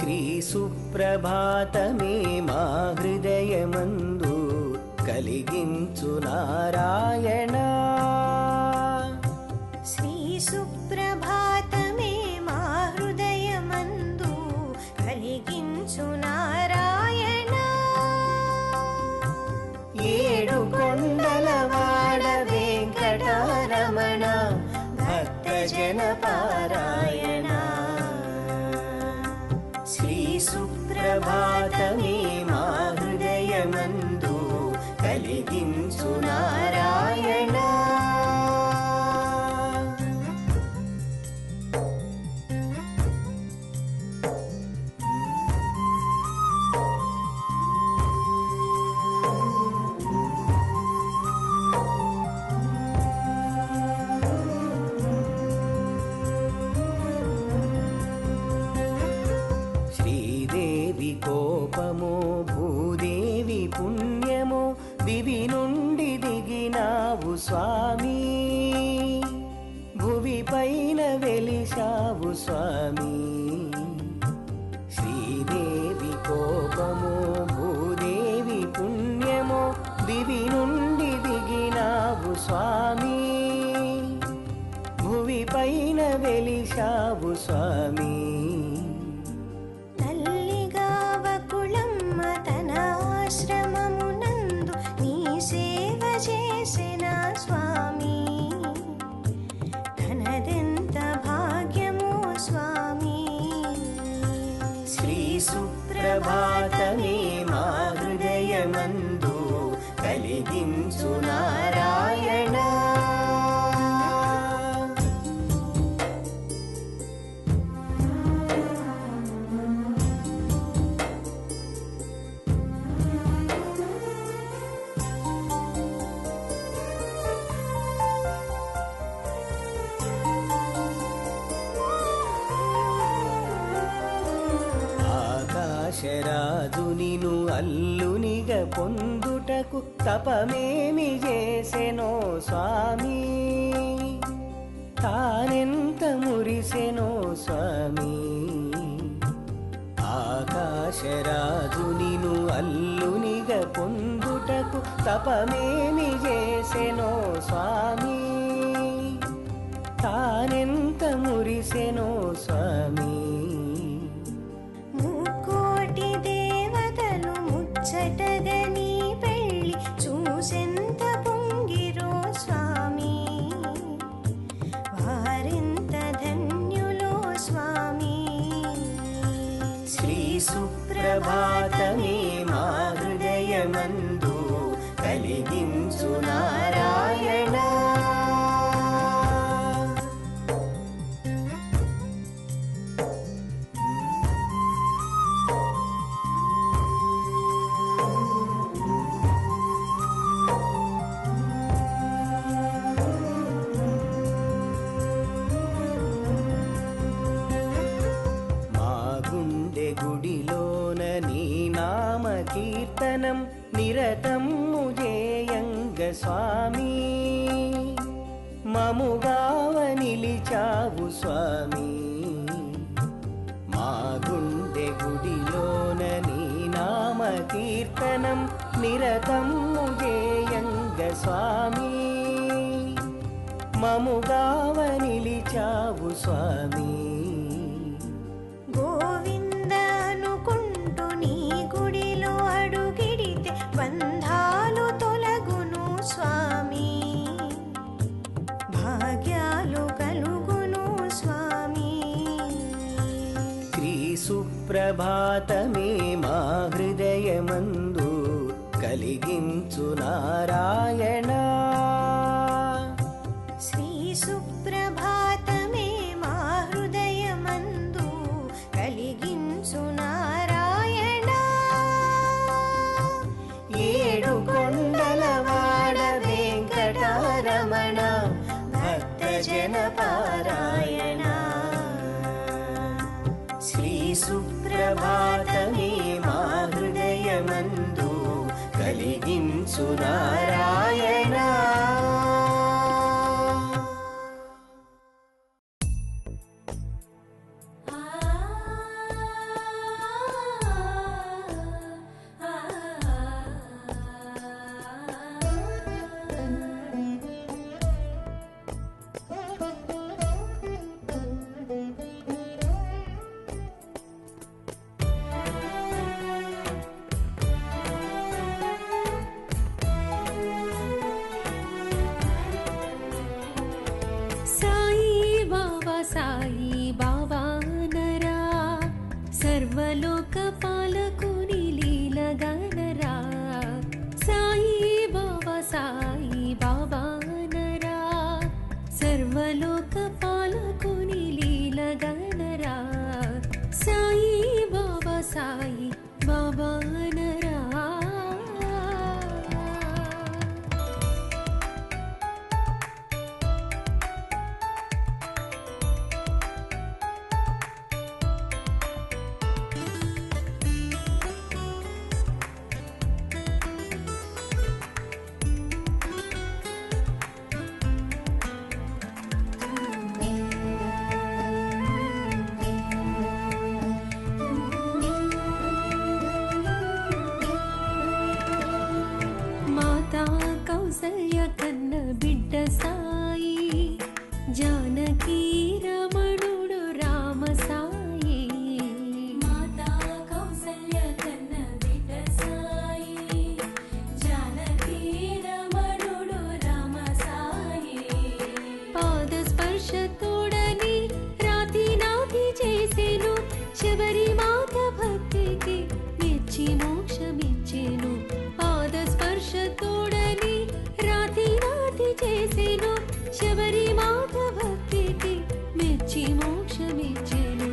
శ్రీ సుప్రభాతమే మా హృదయమందు కలిగించు నారాయణ. శ్రీ సుప్రభాతమే మా హృదయమందు కలిగించు నారాయణ. ఏడు కొండలవాడ వెంకటరమణ భక్తజన పారాయణ. శ్రీ సుప్రభాతమే మా హృదయమందు కలిగించు నారాయణ. శ్రీదేవి కోపమో భూదేవి పుణ్యమో దివి నుండి దిగినావు స్వామి. భువి పైన వెలిశావు స్వామి. శ్రీదేవి కోపమో భూదేవి పుణ్యమో దివి నుండి దిగినావు స్వామి. భువి పైన వెలిశావు స్వామి. ఆశ్రమమునందు నీ సేవ చేసిన స్వామి. తనదెంత భాగ్యమో స్వామి. శ్రీ సుప్రభాతమే మా హృదయమందు కలిగించు నారాయణ. ఆకాశరాజు నిను అల్లునిగ పొందుటకు తపమేమి చేసెనో స్వామి. తానెంత మురిసెనో స్వామి. ఆకాశరాజు నిను అల్లునిగ పొందుటకు తపమేమి చేసెనో స్వామి. తానెంత మురిసెనో స్వామి. ముక్కోటి దేవతలు ముచ్చటగా నీ పెళ్ళి చూసెంత పొంగిరో స్వామి. వారెంత ధన్యులో స్వామి. శ్రీ సుప్రభాతమే మా హృదయమందు కలిగించు నారాయణ. గుడిలోన నీ నామ కీర్తనం నిరతము జేయంగ స్వామి. మముగావ నిలిచావు స్వామి. మా గుండె గుడిలోన నీ నామ కీర్తనం నిరతము జేయంగ స్వామి. మముగావ నిలిచావు స్వామి. గోవింద అనుకుంటూ నీ గుడిలో అడుగిడితే బంధాలు తొలగును స్వామి. భాగ్యాలు కలుగును స్వామి. శ్రీ సుప్రభాతమే మా హృదయమందు కలిగించు నారాయణ. శ్రీ సుప్రభాతమే మా హృదయమందు కలిగించు నారాయణ. ఏడు కొండలవాడ వెంకటరమణ భక్తజన పారాయణ. శ్రీ సుప్రభాతమే మా హృదయమందు కలిగించు నారాయణ. సర్వలోక పాలకుని లీలగనరా సాయి బాబా నరా సర్వలోక పాలకుని లీలగనరా సాయి బాబా నరా కౌసల్య కన్న బిడ్డ సాయి జానకి రమణుడు రామ సాయి మాతా కౌసల్య కన్న బిడ్డ సాయి జానకి రమణుడు రామ సాయి పాద స్పర్శ తోడని రాతి నాతి చేసెను శబరి మాత భక్తికి మెచ్చి మోక్షమిచ్చెను పాద స్పర్శ తోడని రాతి నాతి చేసెను శబరి మాత భక్తికి మెచ్చి మోక్షమిచ్చెను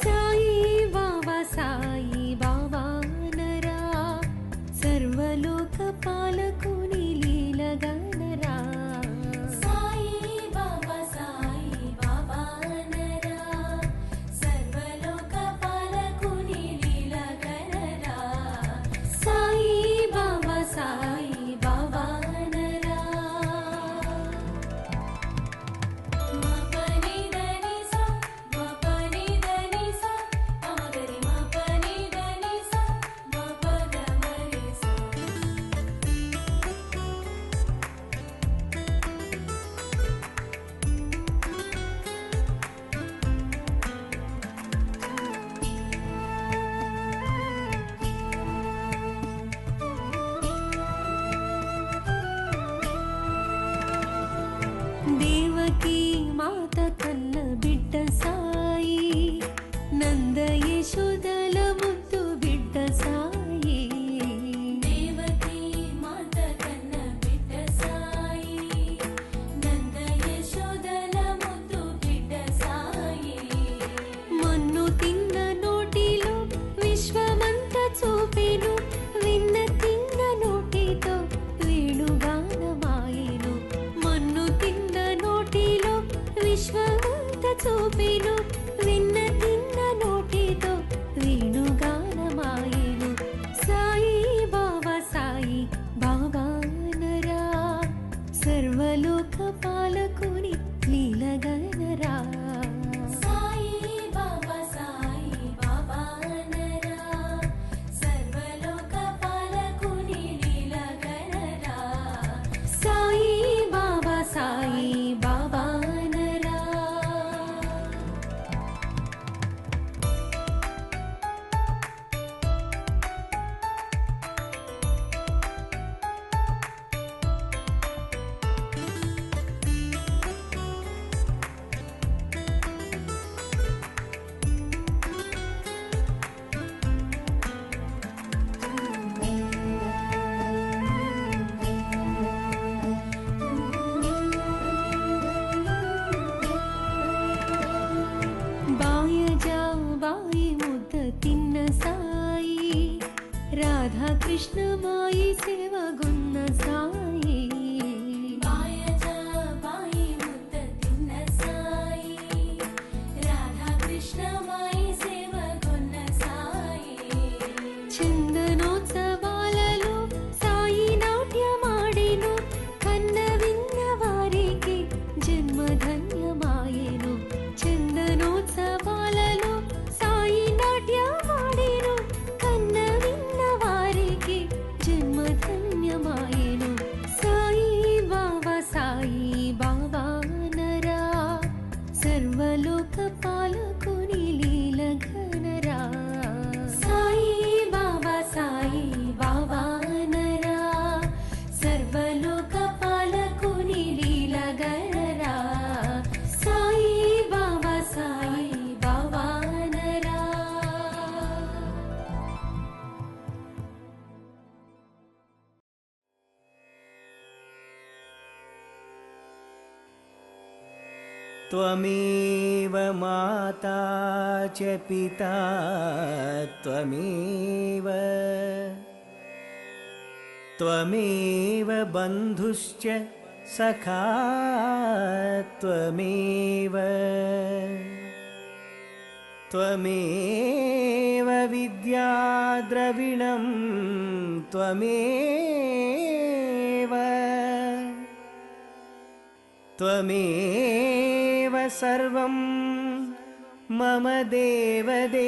సాయి బాబా నరా సర్వలోక పాలకుని లీలగనరా సాయి బాబా నరా సర్వలోక పాలకుని లీలగనరా సాయి బాబా నరా మపని దని సా మపని దని సా మగరి మపని దని సా మపగమరి సా దేవకి మాత కన్న బిడ్డ సాయి నంద యశోదల ముద్దు బిడ్డ సాయి దేవకి మాత కన్న బిడ్డ సాయి నంద యశోదల ముద్దు బిడ్డ సాయి మన్ను తిన్న నోటిలో విశ్వమంత చూపెను విన్న తిన్న నోటితో వేణుగానమాయెను మన్ను తిన్న నోటిలో విశ్వమంత చూపెను విన్న తిన్న నోటితో వేణుగానమాయెను సాయి బాబా నరా సర్వలోక పాలకుని లీలగనరా సాయి బాబా నరా సర్వలోక పాలకుని లీలగనరా సాయి బాబా నరా బాయి ముద్ద తిన్న సాయి రాధా కృష్ణ మాయి సేవగున్న సాయి బాయి ముద్ద తిన్న సాయి రాధా కృష్ణ మాయి సేవగున్న సాయి చందనోత్సవాలలో సాయి నాట్యమాడెను కన్న విన్న వారికి జన్మధన్యమాయెను చందనోత్సవాలలో సాయి నాట్యమాడెను కన్న విన్న వారికి జన్మధన్యమాయెను त्वमेव माता च पिता त्वमेव त्वमेव बन्धुश्च सखा त्वमेव त्वमेव विद्या द्रविणं त्वमेव त्वमेव सर्वं मम देवदेव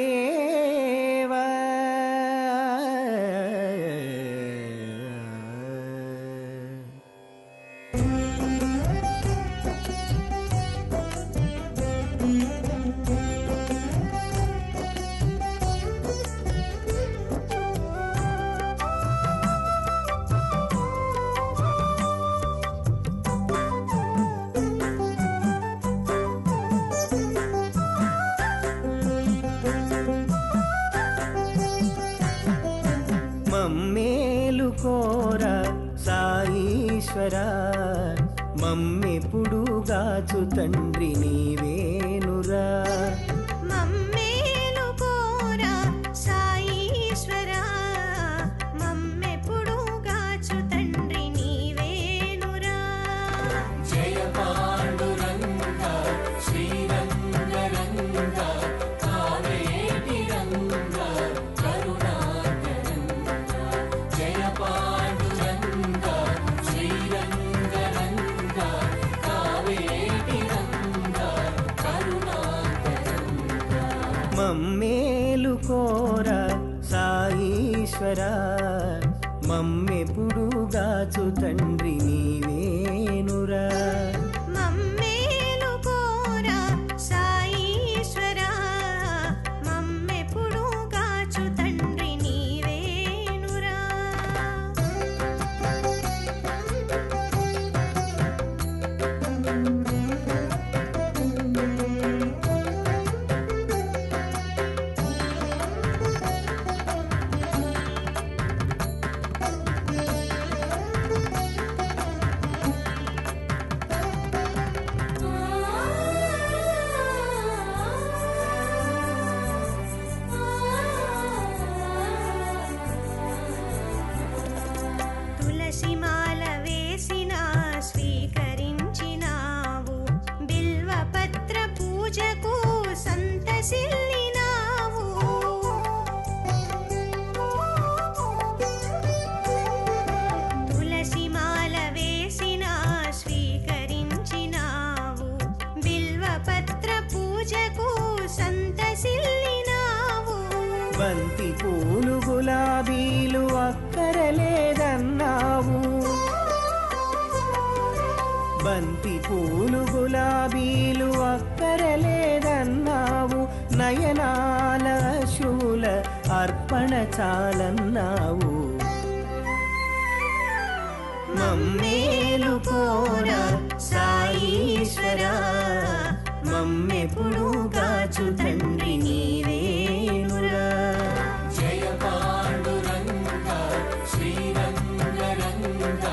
మమ్మేలుకోరా సాయీశ్వరా మమ్మెప్పుడు గాచు తండ్రి నీవేనురా మమ్మేలుకోరా సాయీశ్వరా మమ్మెప్పుడు గాచు తండ్రి నీవేనురా జయ పాండురంగ శ్రీరంగరంగ కావేటి రంగ కరుణాకరంగ జయ పాండురంగ శ్రీరంగరంగ కావేటి రంగ కరుణాకరంగ మమ్మేలుకోరా సాయీశ్వరా మమ్మెప్పుడు గాచు తండ్రి నీవేనురా మమ్మేలుకోరా సాయీశ్వరా మమ్మెప్పుడు గాచు తండ్రి నీవేనురా తులసిమాల వేసిన స్వీకరించినావు బిల్వపత్ర పూజకు సంతసిల్లినావు తులసిమాల వేసిన స్వీకరించినావు బిల్వపత్ర పూజకు సంతసిల్లినావు బంతి పూలు గులాబీలు అక్కరలేదన్నావు బంతి పూలు గులాబీలు అక్కరలేదన్నావు నయనాల శూల అర్పణ చాలన్నావు మమ్మేలుకోరా సాయీశ్వరా మమ్మెప్పుడు గాచు తండ్రి నీవేనురా జయ పాండురంగ శ్రీరంగరంగ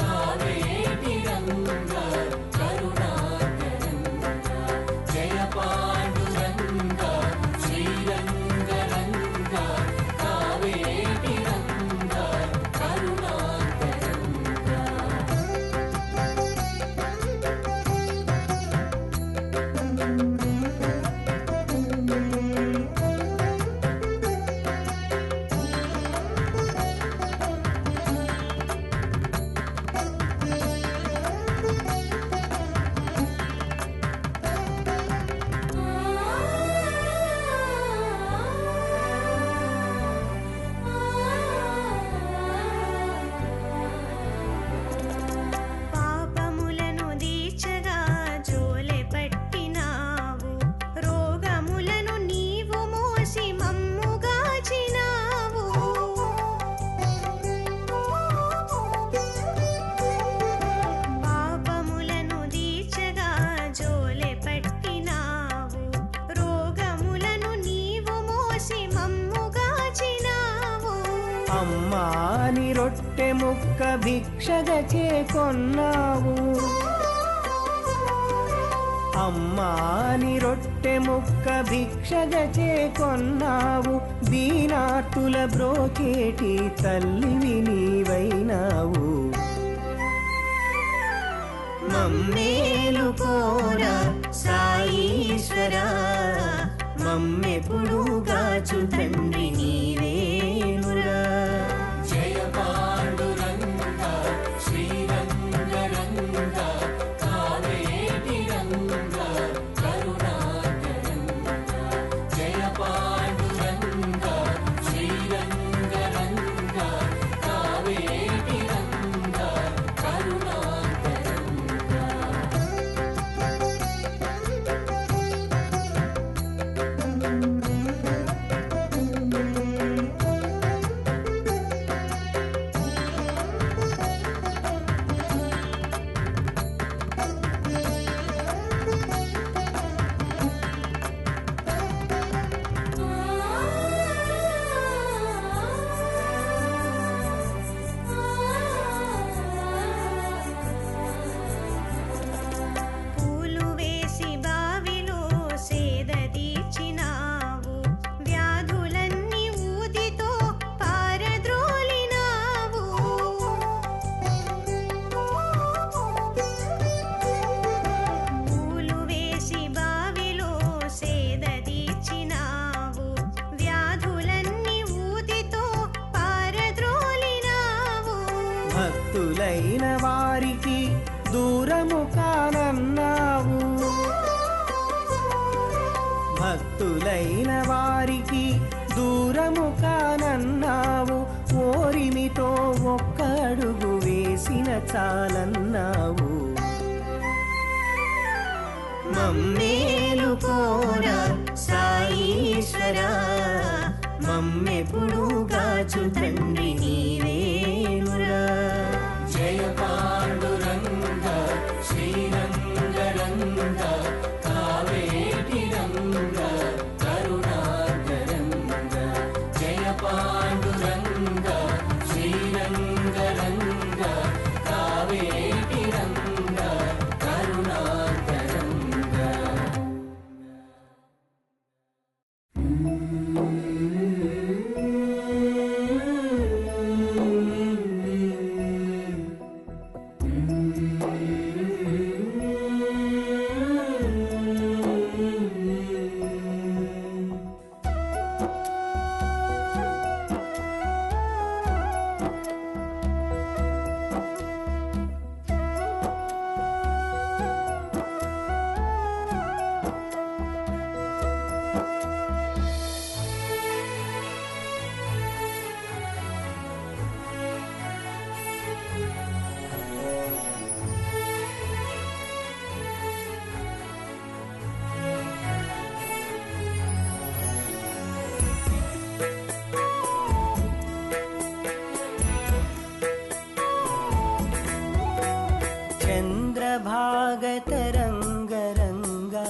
కావేటి రంగ కరుణాకరంగ జయ పాండురంగ శ్రీరంగరంగ కావేటి రంగ కరుణాకరంగ పాపములను దీచగా జోలె పట్టినావు రోగములను నీవు మోసి మమ్ముగాచినావు పాపములను దీచగా జోలె పట్టినావు రోగములను నీవు మోసి మమ్ముగాచినావు అమ్మాని రొట్టె ముక్క భిక్షగ చేకొన్నావు అమ్మాని రొట్టె ముక్క భిక్షగా చేకొన్నావు, దీనార్తుల బ్రోచేటి తల్లివి నీవైనావు. మమ్మేలు కోరా సాయీశ్వరా, మమ్మెప్పుడు గాచు తండ్రి నీవేనురా. జయ పాండురంగ శ్రీరంగరంగ కావేటి రంగ కరుణాకరంగ. జయ పాండురంగ శ్రీరంగరంగ కావేటి రంగ కరుణాకరంగ. పూలు వేసి బావిలో సేద తీర్చినావు, వ్యాధులన్నీ ఊదితో పారద్రోలినావు. పూలు వేసి బావిలో సేద తీర్చినావు, వ్యాధులన్నీ ఊదితో పారద్రోలినావు. భక్తులైన వారికి దూరము కానన్నావు, భక్తులైన వారికి దూరము కానన్నావు. ఓరిమితో ఒక్క అడుగు వేసిన చాలన్నావు. మమ్మేలు కోరా సాయీశ్వరా, మమ్మెప్పుడు గాచు తండ్రి నీవేనురా. జయ పాండురంగ శ్రీరంగరంగ కావేటి రంగ కరుణాకరంగ. జయ పాండురంగ శ్రీరంగరంగ కావేటి రంగ కరుణాకరంగ. చంద్రభాగతరంగరంగా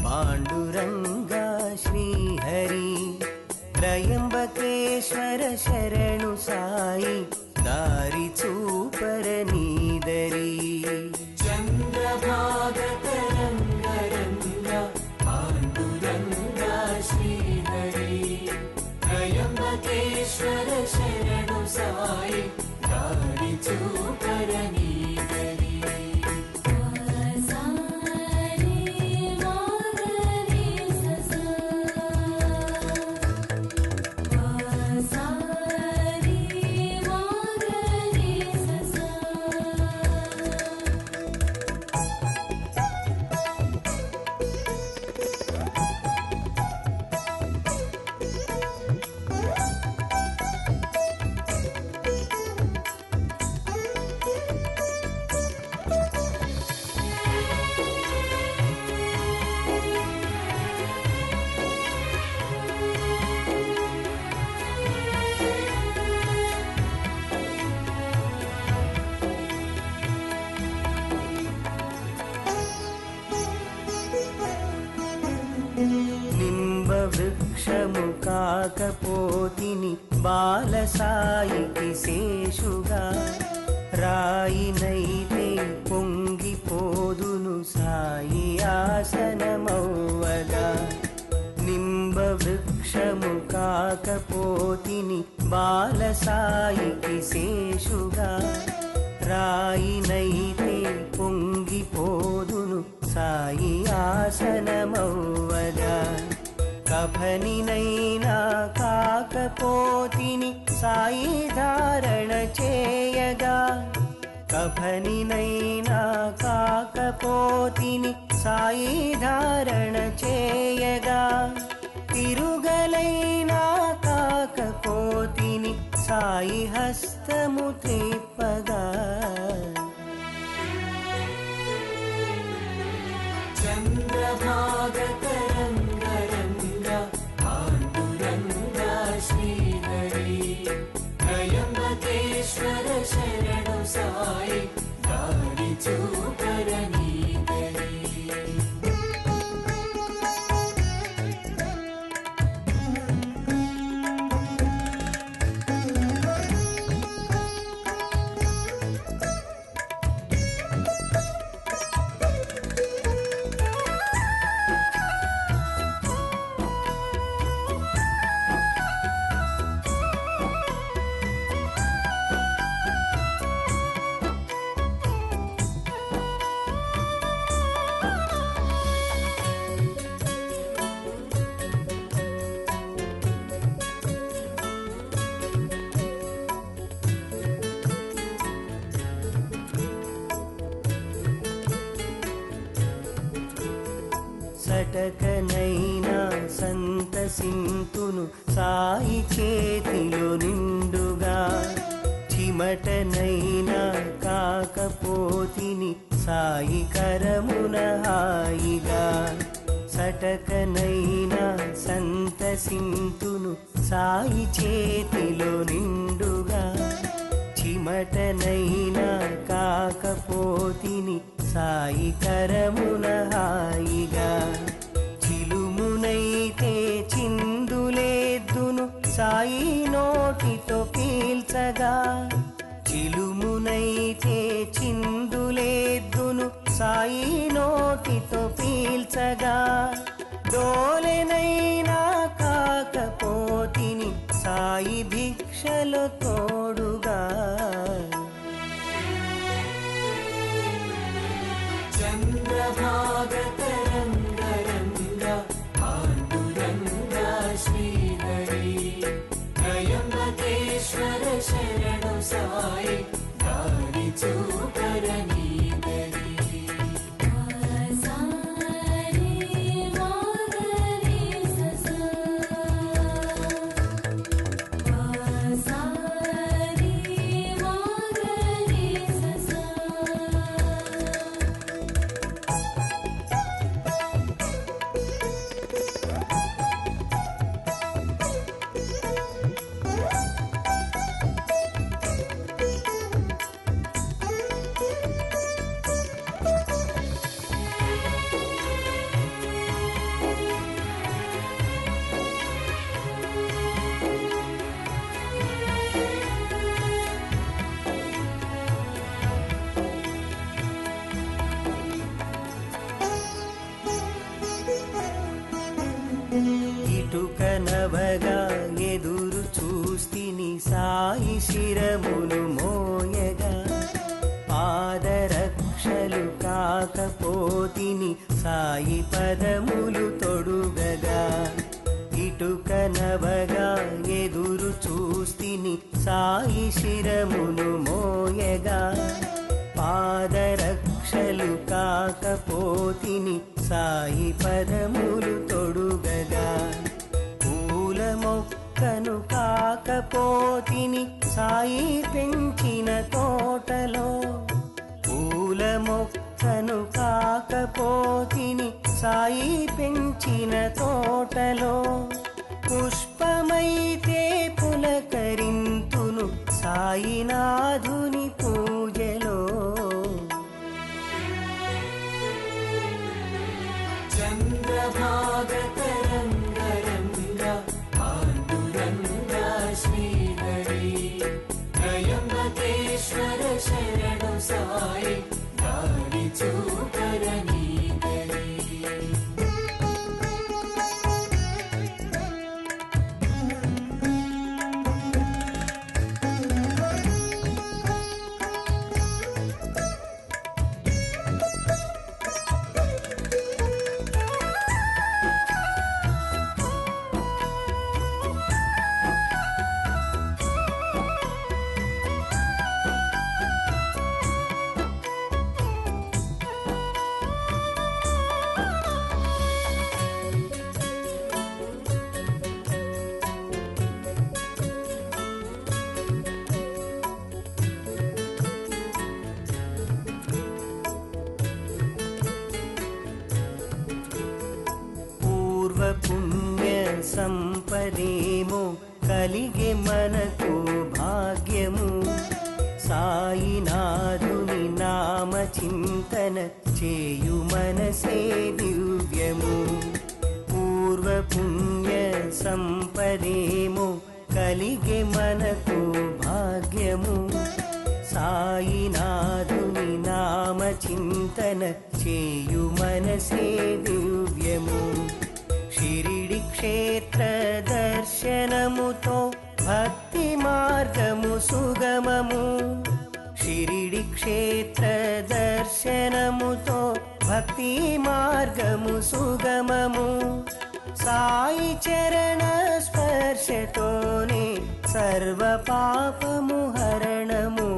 పాండురంగా శ్రీహరి, త్రయంబకేశ్వర శరణు సాయి, దారి చూపర నీదరి. చంద్రభాగతరంగరంగ పాండురంగ శ్రీహరి, త్రయంబకేశ్వర శరణు సాయి, దారి చూపర నీదరి. నింబ వృక్షము కాకపోతిని బాలసాయికి శేషుగా, రాయినైతే పొంగిపో పొంగిపోదును సాయి ఆసనమౌవగా. నింబ వృక్షము కాకపోతిని బాల సాయికి శేషుగా. రాయినైతే పొంగిపోదును సాయి ఆసనమౌవగా. కఫనినైనా కాకపోతిని సాయి ధారణ చేయగా. కఫనినైనా కాకపోతిని సాయి ధారణ చేయగా. తిరుగలైనా కాకపోతిని సాయి హస్తము త్రిప్పగా. చంద్రభాగతరంగరంగ పాండురంగ శ్రీహరి. త్రయంబకేశ్వర శరణు సాయి దారి చూపరనీదరి. సటకనైనా సంతసింతును సాయి చేతిలో నిండుగా. చిమటనైనా కాకపోతిని సాయి కరమున హాయిగా. సటకనైనా సంతసింతును సాయి చేతిలో నిండుగా. చిమటనైనా కాకపోతిని సాయి కరమున హాయిగా. చిలుమునైతే చిందులేద్దును సాయి నోటితో పీల్చగా. చిలుమునైతే చిందులేద్దును సాయి నోటితో పీల్చగా. డోలెనైనా కాకపోతిని సాయి భిక్షలో తోడుగా. చంద్రభాగతరంగరంగ పాండురంగ శ్రీహరి. త్రయంబకేశ్వర శరణు సాయి దారి చూపరనీదరి. సారి మాగరి ససా. సారి మాగరి ససా. ఇటుక నవగా ఎదురు చూస్తిని సాయి శిరమును మోయగా. పాదరక్షలు కాకపోతిని సాయి పదములు తొడుగగా. ఇటుక నవగా ఎదురు చూస్తిని సాయి శిరమును మోయగా. పాదరక్షలు కాకపోతిని సాయి పదములు తొడుగగా. పూల మొక్కను కాకపోతిని సాయి పెంచిన తోటలో. పూల మొక్కను కాకపోతిని సాయి పెంచిన తోటలో. పుష్పమైతే పులకరింతును సాయినాథుని పూజలో. చంద్రభాగతరంగరంగ పాండురంగ శ్రీహరి. త్రయంబకేశ్వర శరణు సాయి దారి చూ సంపదేమో కలిగే మనకు భాగ్యము. సాయినాథుని నామ చింతన చేయు మనసే దివ్యము. పూర్వ పుణ్య సంపదేమో కలిగే మనకు భాగ్యము. సాయినాథుని నామ చింతన చేయు మనసే దివ్యము. షిరిడి క్షేత్ర దర్శనముతో భక్తి మార్గము సుగమము. షిరిడి క్షేత్ర దర్శనముతో భక్తి మార్గము సుగమము. సాయి చరణ స్పర్శతోనే సర్వ పాపము హరణము.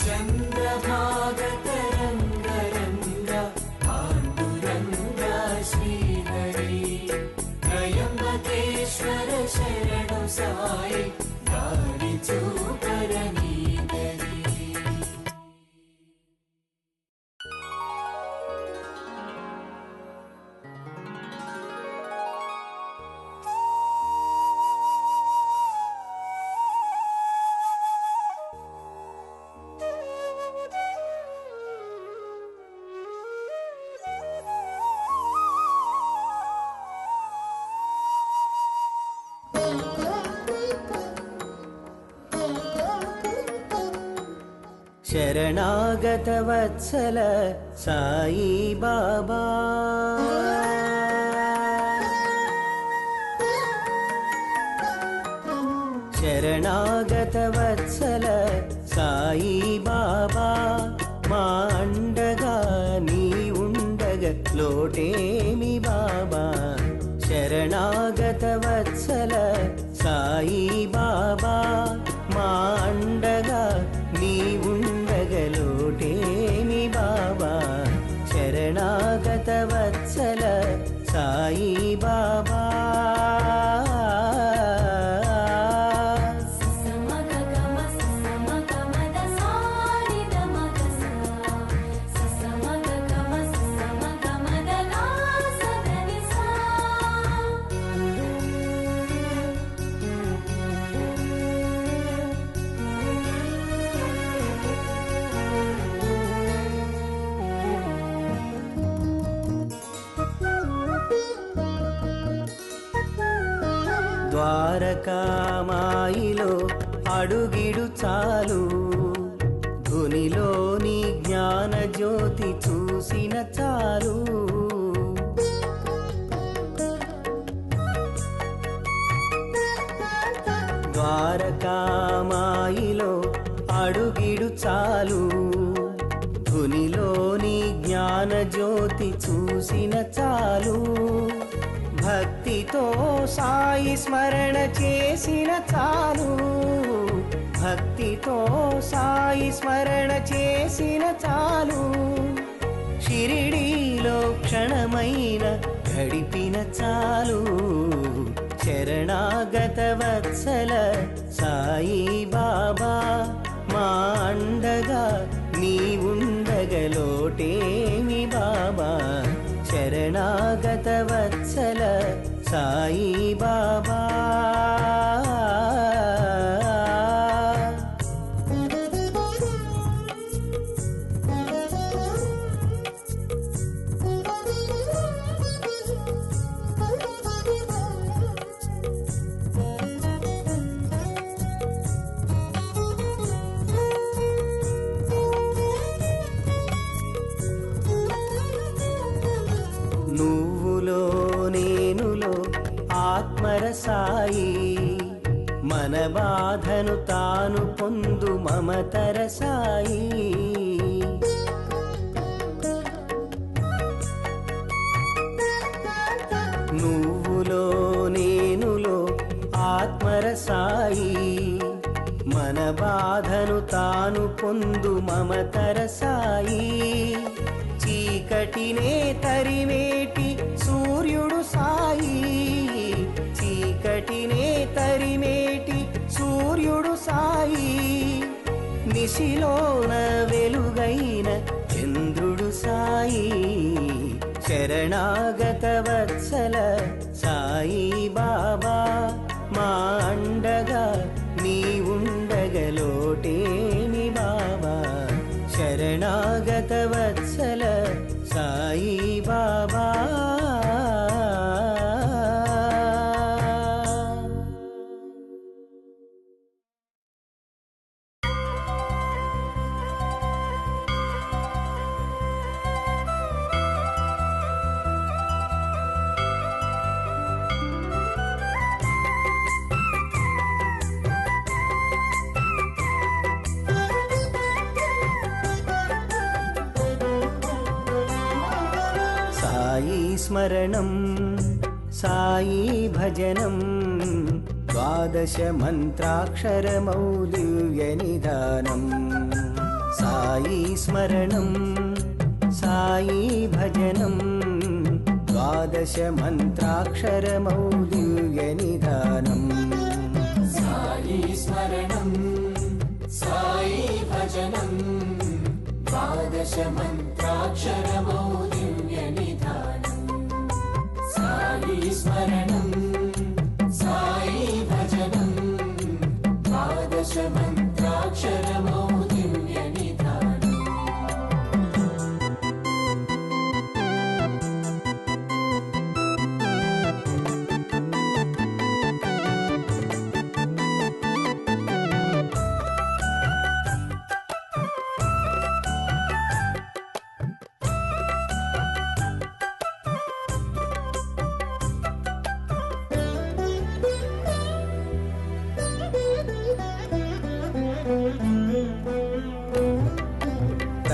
చంద్రభాగతరంగరంగ పాండురంగ శ్రీహరి. త్రయంబకేశ్వర శరణు సాయి దారి చూపరనీదరి. శరణాగత వత్సల సాయి బాబా. శరణాగత వత్సల సాయి బాబా. మా అండగా నీ ఉండగ లోటేమి బాబా. శరణాగత వత్సల సాయి బాబా. మా అండగా నీ ఉండగలోటేమి బాబా. శరణాగత వత్సల సాయి బాబా. ద్వారకామాయిలో అడుగిడు చాలు. ధునిలోని జ్ఞాన జ్యోతి చూసిన చాలు. ద్వారకామాయిలో అడుగిడు చాలు. ధునిలోని జ్ఞాన జ్యోతి చూసిన చాలు. భక్తితో సాయి స్మరణ చేసిన చాలు. భక్తితో సాయి స్మరణ చేసిన చాలు. షిరిడీలో క్షణమైన గడిపిన చాలు. శరణాగత వత్సల సాయి బాబా. మా అండగా నీ ఉండగలోటేమి బాబా. శరణాగత వత్సల సాయి బాబా. నువ్వులో నేనులో ఆత్మరసాయి. మన బాధను తాను పొందు మమతర సాయి. నువ్వులో నేనులో ఆత్మరసాయి. మన బాధను తాను పొందు మమతర సాయి. చీకటినే తరిమేటి సూర్యుడు సాయి. చీకటినే తరిమేటి సూర్యుడు సాయి. నిశిలోన వెలుగైన చంద్రుడు సాయి. శరణాగత వత్సల సాయి బాబా మా అండగా నీవుండగలోటేని బాబా శరణాగత వత్సల సాయి బాబా సాయి స్మరణం సాయి భజనం ద్వాదశ మంత్రాక్షరమౌ దివ్య నిధానం సాయి స్మరణం సాయి భజనం ద్వాదశ మంత్రాక్షరమౌ దివ్య నిధానం సాయి స్మరణం సాయి భజనం ద్వాదశ మంత్రాక్షరమౌ దివ్య నిధానం సాయి స్మరణం సాయి భజనం ద్వాదశ మంత్రాక్షరమౌ దివ్య నిధానం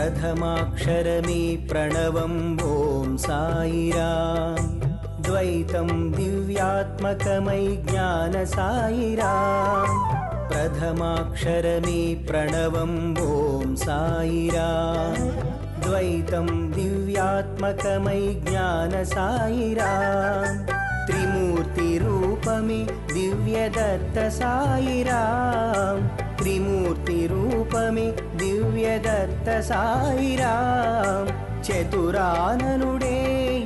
ప్రథమాక్షరమే ప్రణవం ఓం సాయిరాం ద్వైతం దివ్యాత్మకమై జ్ఞాన సాయిరాం ప్రథమాక్షరమే ప్రణవం ఓం సాయిరాం ద్వైతం దివ్యాత్మకమై జ్ఞాన సాయిరాం త్రిమూర్తి రూపమే దివ్యదత్త సాయిరాం త్రిమూర్తి రూపమే దివ్యదత్త సాయిరాం చతురాననుడే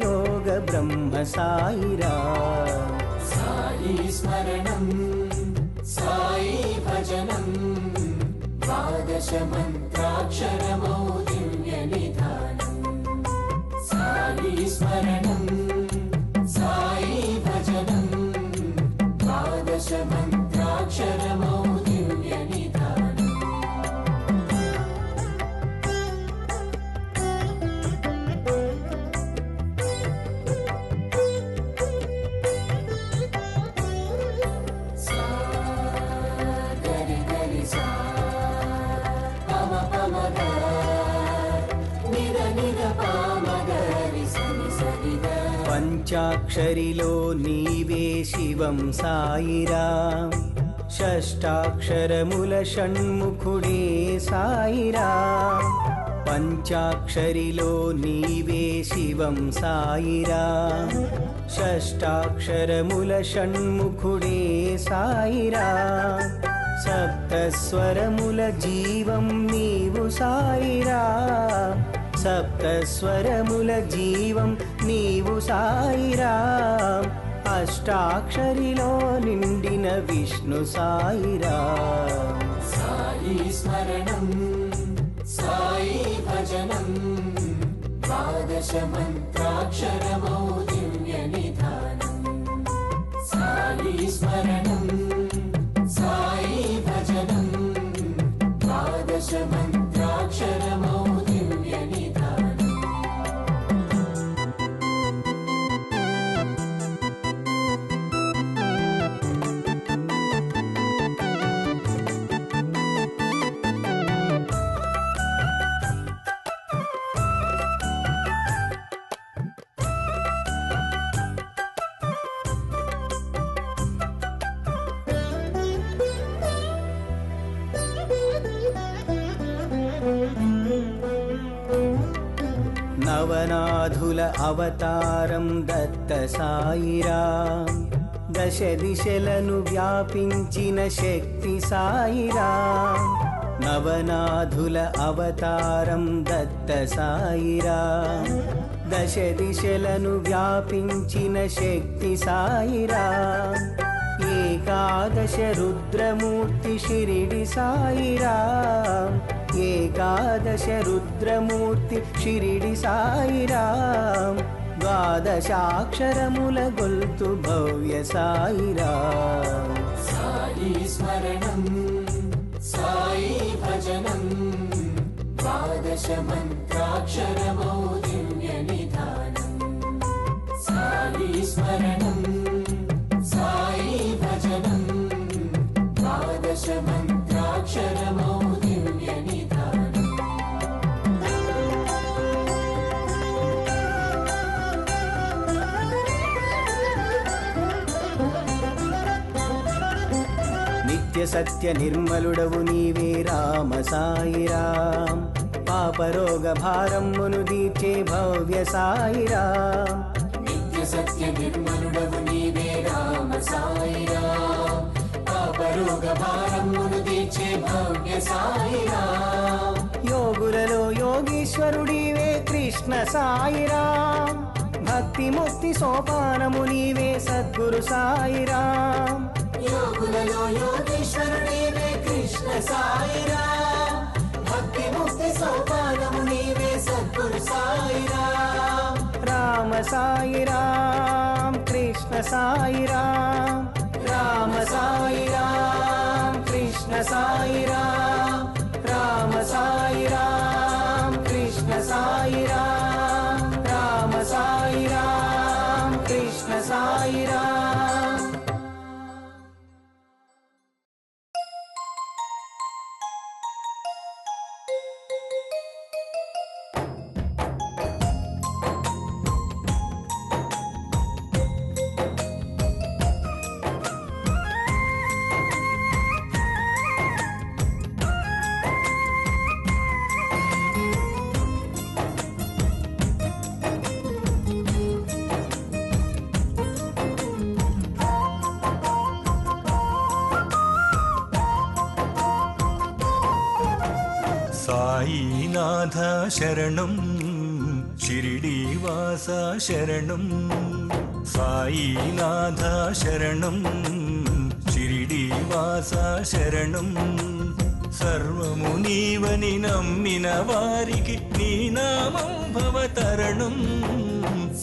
యోగ బ్రహ్మ సాయిరాం సాయి స్మరణం సాయి భజనం ద్వాదశ మంత్రాక్షరమౌ దివ్య నిధానం సాయి స్మరణం సాయి భజనం ద్వాదశ మంత్రాక్షరమౌ దివ్య నిధానం పంచాక్షరిలో నీవే శివం సాయిరాం షష్టాక్షరముల షణ్ముఖుడే సాయిరాం పంచాక్షరిలో నీవే శివం సాయిరాం షష్టాక్షరముల షణ్ముఖుడే సాయిరాం సప్తస్వరముల జీవం నీవు సాయిరాం సప్తస్వరముల జీవం నీవు సాయిరాం అష్టాక్షరిలో నిండిన విష్ణు సాయిరాం సాయి స్మరణం సాయి భజనం ద్వాదశ మంత్రాక్షరమౌ దివ్య నిధానం సాయి స్మరణం సాయి భజనం ద్వాదశ మంత్రాక్షరమౌ దివ్య నిధానం నవనాథుల అవతారం దత్త సాయిరాం దశ దిశలను వ్యాపించిన శక్తి సాయిరాం నవనాథుల అవతారం దత్త సాయిరాం దశ దిశలను వ్యాపించిన శక్తి సాయిరాం ఏకాదశ రుద్రమూర్తి షిరిడి సాయిరాం ఏకాదశ రుద్రమూర్తి షిరిడి సాయిరాం ద్వాదశాక్షరముల గొల్తు భవ్య సాయిరాం సాయి స్మరణం సాయి భజనం ద్వాదశ మంత్రాక్షరమౌ దివ్య నిధానం సాయి స్మరణం సాయి భజనం ద్వాదశ మంత్రాక్షరమౌ దివ్య నిధానం నిత్య సత్య నిర్మలుడవు నీవే రామ సాయిరాం పాపరోగ భారమ్మును దీర్చే భవ్య సాయిరాం నిత్య సత్య నిర్మలుడవు నీవే రామ సాయిరాం పాపరోగ భారమును తీర్చే భవ్య సాయిరాం యోగులలో యోగీశ్వరుడివే కృష్ణ సాయిరాం భక్తి ముక్తి సోపానము నీవే సద్గురు సాయిరాం యోగులలో యోగేశ్వరుడేవే కృష్ణ సాయిరాం భక్తి ముక్తి సోపానము నీవే సద్గురు సాయిరాం రామ సాయిరాం కృష్ణ సాయిరాం రామ సాయిరాం కృష్ణ సాయిరాం రామ సాయిరాం కృష్ణ సాయిరాం రామ సాయిరాం కృష్ణ సాయిరాం సాయినాథ శరణం షిరిడీవాస శరణం సాయినాథ శరణం షిరిడీవాస శరణం సర్వము నీవని నమ్మిన వారికి నీ నామం భవతరణం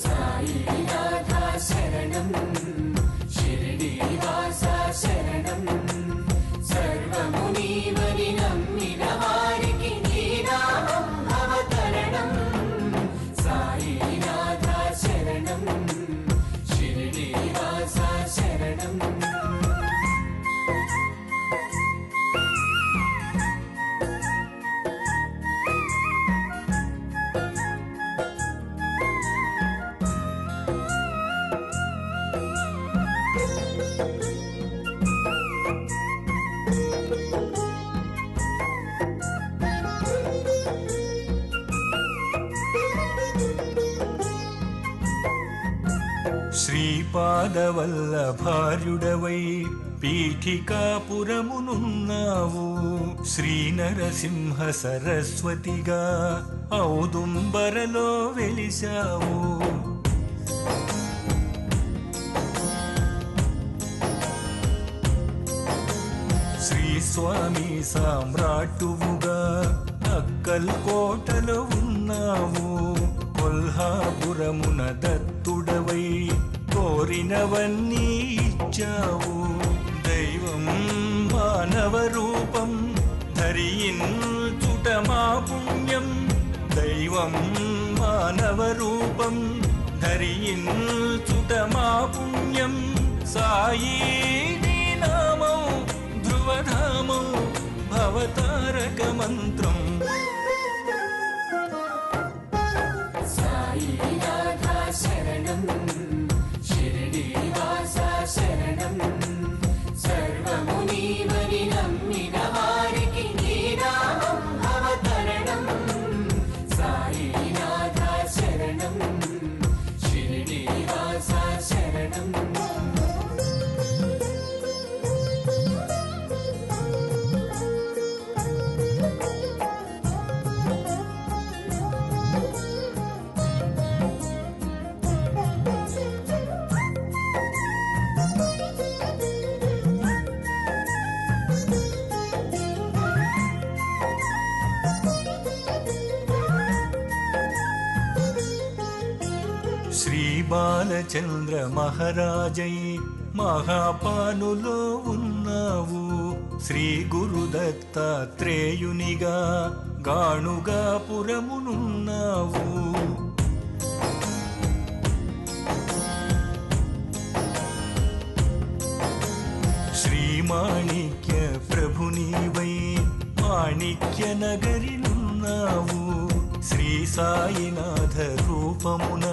సాయినాథ శరణం షిరిడీవాస శరణం సర్వము నీవని నమ్మిన వారికి నీ నామం అవతరణం సాయినాథ శరణం షిరిడీవాస శరణం శ్రీపాదవల్లభార్యుడవై పీఠికాపురమునున్నావు శ్రీనరసింహ సరస్వతిగా ఔదుంబరలో వెలిశావు శ్రీస్వామి సామ్రాట్టువుగా అక్కల్ కోటలో ఉన్నావు కొల్హాపురమున దత్తుడవై కోరినవన్నీ ఇచ్చావు దైవం మానవ రూపం ధరించుట మా పుణ్యం దైవం మానవ రూపం ధరించుట మా పుణ్యం సాయి నీ నామం ధ్రువధామం భవతారక మంత్రం సాయినాథ శరణం షిరిడీవాస శరణం సర్వము నీవని నమ్మిన వారికి నీ నామం అవతరణం సాయినాథ శరణం షిరిడీవాస శరణం బాలచంద్ర మహారాజై మహాపానులో ఉన్నావు. శ్రీ గురు దత్తాత్రేయునిగా గాణుగా పురమునున్నావు. శ్రీమాణిక్య ప్రభునివై మాణిక్య నగరినున్నావు. శ్రీ సాయినాథ రూపమున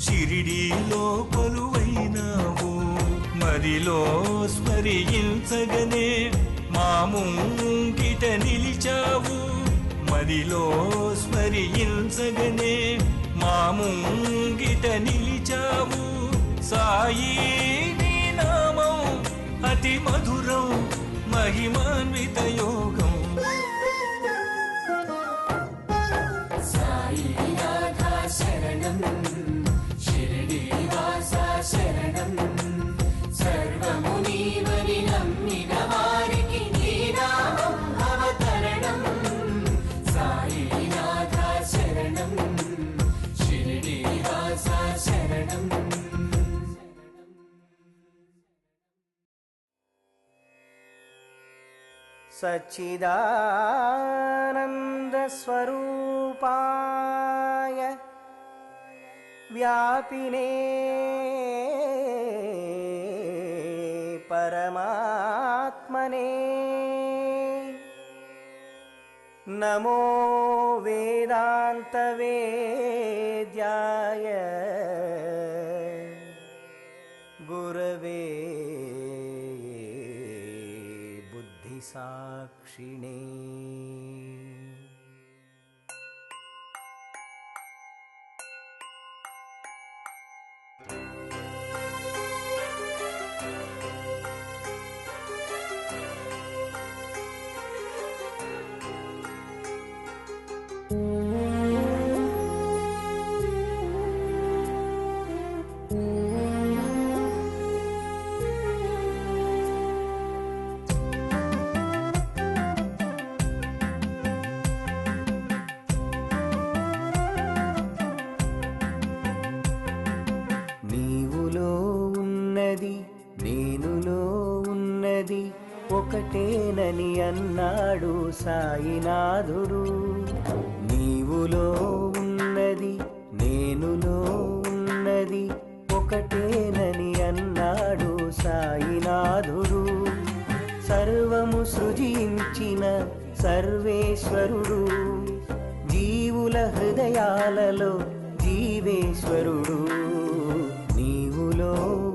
షిరిడీలో కొలువైనావు. మదిలో స్మరించగనే మా ముంగిట నిలిచావు. మదిలో స్మరించగనే మా ముంగిట నిలిచావు. సాయి నీ నామం అతి మధురం మహిమాన్విత యోగం. సాయినాథ శరణం షిరిడీవాస శరణం సర్వము నీవని నమ్మిన వారికి నీ నామం అవతరణం. సాయినాథ శరణం షిరిడీవాస శరణం. सच्चिदानन्दस्वरूपाय व्यापिने परमात्मने नमो वेदान्तवेद्याय गुरवे बुद्धिसाक्षिणे. నేనులో ఉన్నది ఒకటేనని అన్నాడు సాయినాథుడు. నీవులో ఉన్నది నేనులో ఉన్నది ఒకటేనని అన్నాడు సాయినాథుడు. సర్వము సృజించిన సర్వేశ్వరుడు, జీవుల హృదయాలలో జీవేశ్వరుడు. నీవులో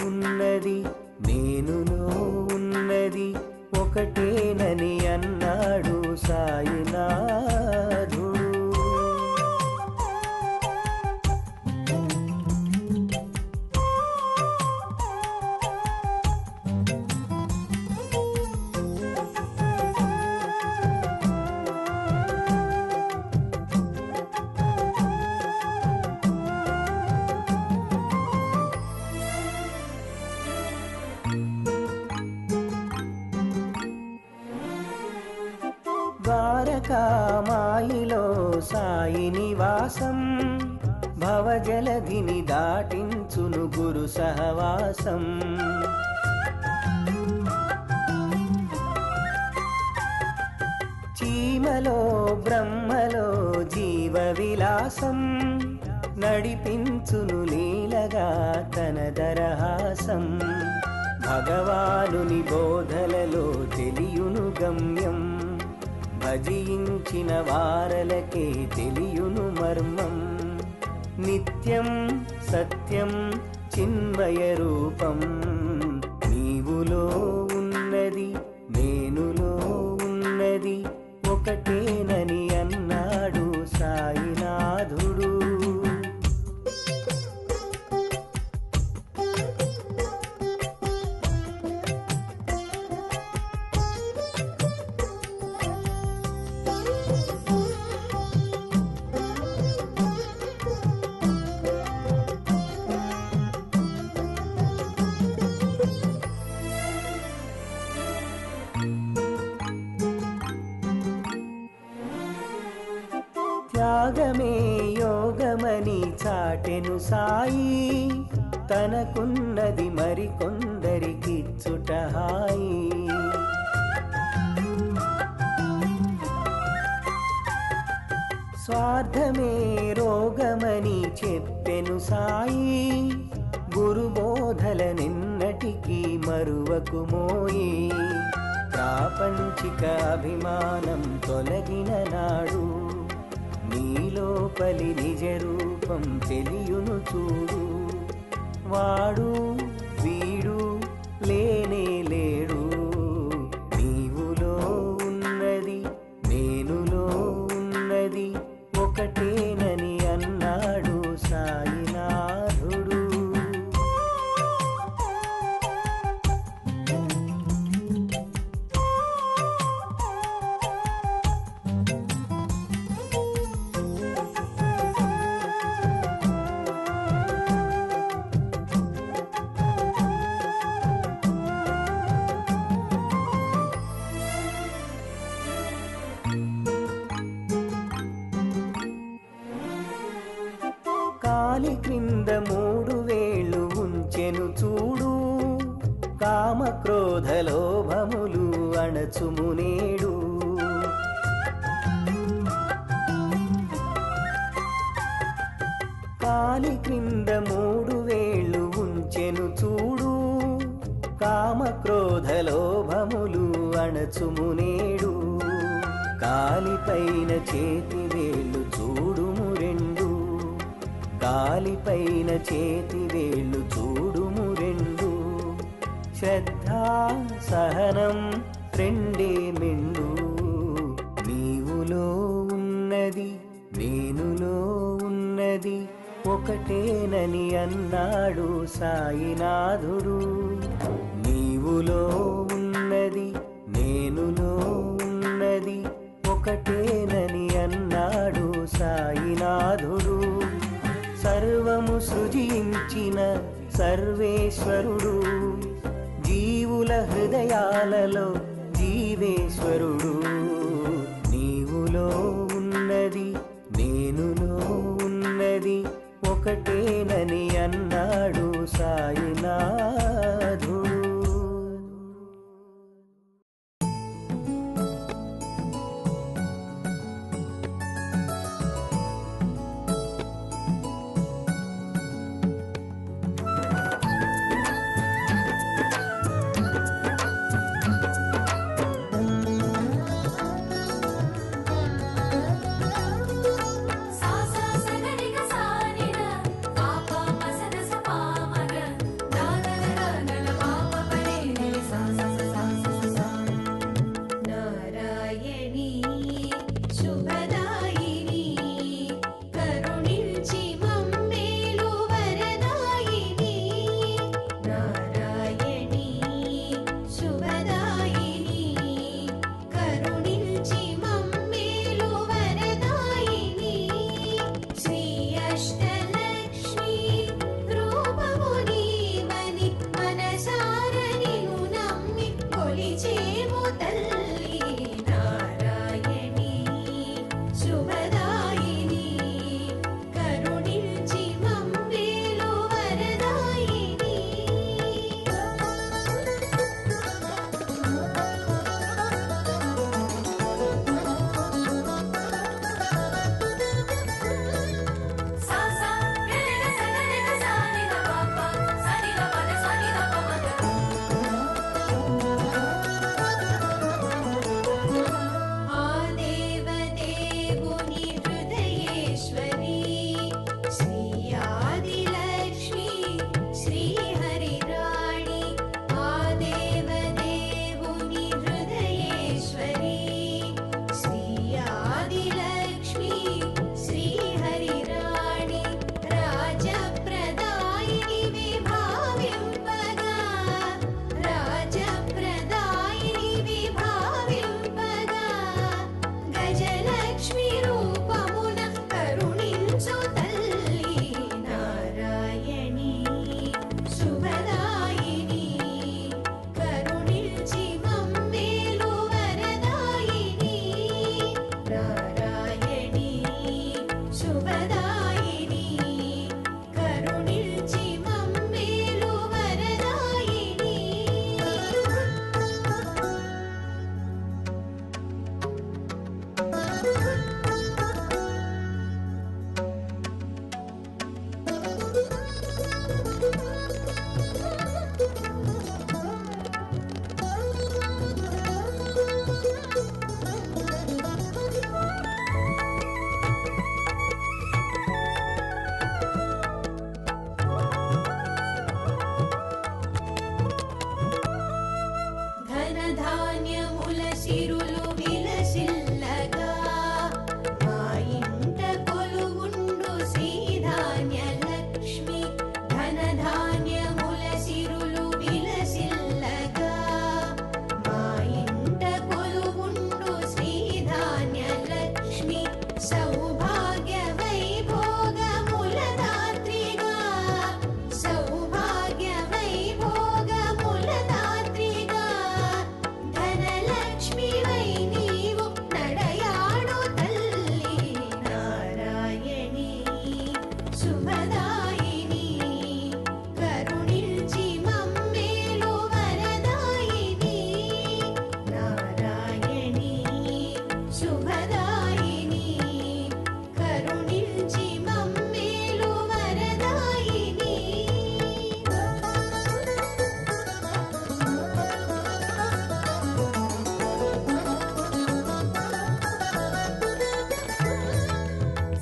ఉన్నది నేనులో ఉన్నది ఒకటేనని అన్నాడు సాయినాథుడు. ద్వారకామాయిలో సాయి నివాసం, భవజలధిని దాటించును గురు సహవాసం. చీమలో బ్రహ్మలో జీవ విలాసం, నడిపించును లీలగా తన దరహాసం. భగవానుని బోధలలో తెలియును గమ్యం, భజించిన వారలకే తెలియును మర్మం. నిత్యం సత్యం చిన్మయ రూపం, నీవులో ఉన్నది నేనులో ఉన్నది ఒకటేనని అన్నాడు సాయినాథుడు. త్యాగమే యోగమని లోకమని చాటెను సాయి, తనకున్నది మరికొందరికిచ్చుట హాయి. స్వార్థమే రోగమని చెప్పెను సాయి, గురుబోధల నిన్నటికీ మరువకుమోయి. ప్రాపంచిక అభిమానం తొలగిన నాడు, నీలోపలి నిజ రూపం తెలియును చూడు. వాడు వీడు లేనే లేడు, నీవులో ఉన్నది నేనులో ఉన్నది ఒకటేనని అన్నాడు సాయినాథుడు. కాలి క్రింద 3 వేళ్ళు ఉంచెను చూడు, కామ క్రోధ లోభములు అణచుమునేడు. కాలి క్రింద 3 వేళ్ళు ఉంచెను చూడు, కామ క్రోధ లోభములు అణచుమునేడు. కాలిపైన చేతి వేళ్ళు చూడుము రెండు, కాలిపైన చేతి వేళ్ళు చూడుము రెండు. శ్రద్ధ సహనం రెండే మెండు, నీవులో ఉన్నది నేనులో ఉన్నది ఒకటేనని అన్నాడు సాయినాథుడు. నీవులో ఉన్నది నేనులో ఉన్నది ఒకటేనని అన్నాడు సాయినాథుడు. సర్వము సృజించిన సర్వేశ్వరుడు, జీవుల హృదయాలలో జీవేశ్వరుడు. నీవులో ఉన్నది నేనులో ఉన్నది ఒకటేనని అన్నాడు సాయినాథుడు. సా సా సగరిగ సానిద పాప పసద సపామగ దాదర సిరులు విలసిల్లగా మా ఇంట కొలువుండు శ్రీధాన్య లక్ష్మి ధనధాన్యముల సిరులు విలసిల్లగా మా ఇంట కొలువుండు శ్రీధాన్య లక్ష్మి సౌభాగ్య వైభోగముల దాత్రిగా సౌభాగ్య వైభోగముల దాత్రిగా ధనలక్ష్మి వై నీవు నడయాడు తల్లి నారాయణి శుభదాయిని కరుణించి మమ్మేలు వరదాయిని నారాయణి శుభదాయిని కరుణించి మమ్మేలు వరదాయిని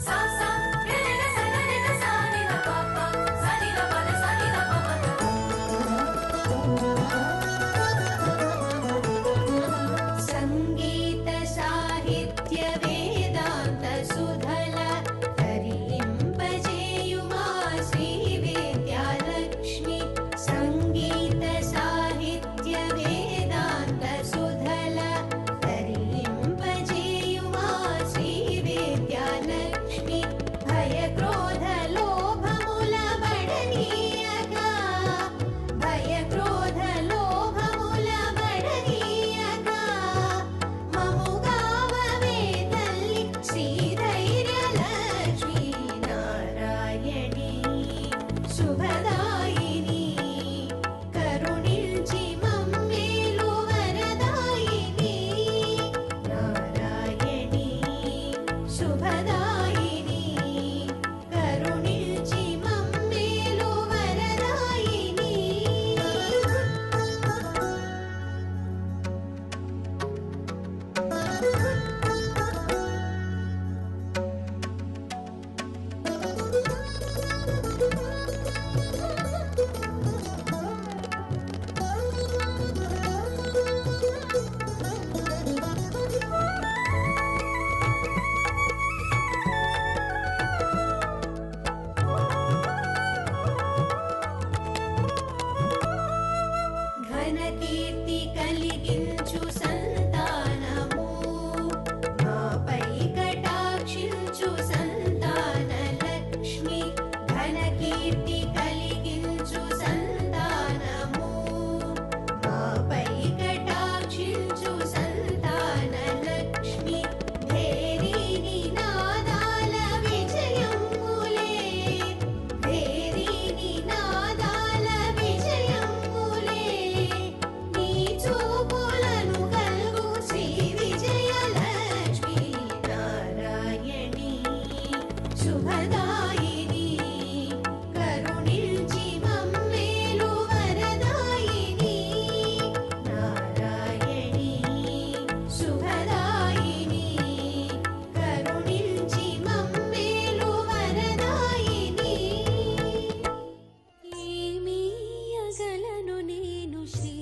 సా సా రేన సనన సానిన పాప సనిన పద సనిన సంగీత సాహిత్య వేదాంత సుధల తరింపజేయుమా శ్రీ విద్యాలక్ష్మి సంగీత సాహిత్య వేదాంత సుధల తరింపజేయుమా శ్రీ విద్యాలక్ష్మి భయ క్రోధ లోభముల బడనీయగా భయ క్రోధ లోభముల బడనీయగా మముగావవే తల్లి శ్రీధైర్యలక్ష్మీ నారాయణి శుభదాయిని కరుణించి మమ్మేలు వరదాయిని నారాయణి శుభదాయిని కరుణించి మమ్మేలు వరదాయిని ఘనకీర్తి కలిగించు సంతానము మాపై కటాక్షించు సంతాన లక్ష్మి ఘనకీర్తి కలిగించు సంతానము మాపై కటాక్షించు సంతాన లక్ష్మి భేరీని నాదాల విజయములే భేరీని నాదాల విజయములే నీ చూపులను కలుగు శ్రీ విజయలక్ష్మి నారాయణి శుభదాయిని కరుణించి మమ్మేలు వరదాయిని నారాయణి శుభదాయిని కరుణించి మమ్మేలు వరదాయిని ఏమీయగలను నేను శ్రీ